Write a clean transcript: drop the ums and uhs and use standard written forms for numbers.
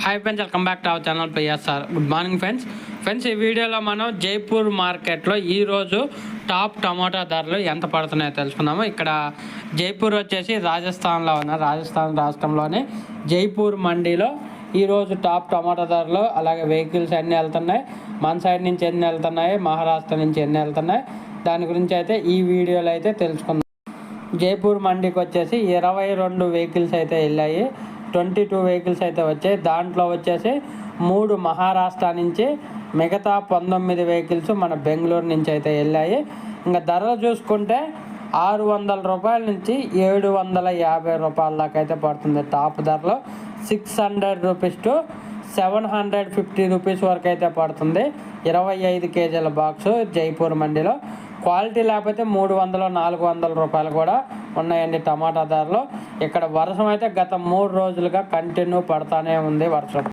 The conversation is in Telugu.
Hi friends, welcome back to our channel PSR. Good morning friends. ఈ వీడియోలో మనం జైపూర్ మార్కెట్లో ఈరోజు టాప్ టమాటా ధరలు ఎంత పడుతున్నాయో తెలుసుకుందాము. ఇక్కడ జైపూర్ వచ్చేసి రాజస్థాన్లో ఉన్న రాజస్థాన్ రాష్ట్రంలోని జైపూర్ మండీలో ఈరోజు టాప్ టమాటా ధరలు, అలాగే వెహికల్స్ ఎన్ని వెళ్తున్నాయి, మన సైడ్ నుంచి ఎన్ని వెళ్తున్నాయి, మహారాష్ట్ర నుంచి ఎన్ని వెళ్తున్నాయి, దాని గురించి అయితే ఈ వీడియోలో అయితే తెలుసుకుందాం. జైపూర్ మండీకి వచ్చేసి 22 వెహికల్స్ అయితే వెళ్ళాయి, 22 వెహికల్స్ అయితే వచ్చాయి. దాంట్లో వచ్చేసి 3 మహారాష్ట్ర నుంచి, మిగతా 19 వెహికల్స్ మన బెంగళూరు నుంచి అయితే వెళ్ళాయి. ఇంకా ధరలు చూసుకుంటే 600 రూపాయల నుంచి 750 రూపాయల దాకా అయితే పడుతుంది. టాప్ ధరలో 600 రూపీస్ టు 750 రూపీస్ వరకు అయితే పడుతుంది. 25 కేజీల బాక్సు జైపూర్ మండీలో. క్వాలిటీ లేకపోతే 300-400 రూపాయలు కూడా ఉన్నాయండి టమాటా ధరలు. ఇక్కడ వర్షం అయితే గత 3 రోజులుగా కంటిన్యూ పడతానే ఉంది వర్షం.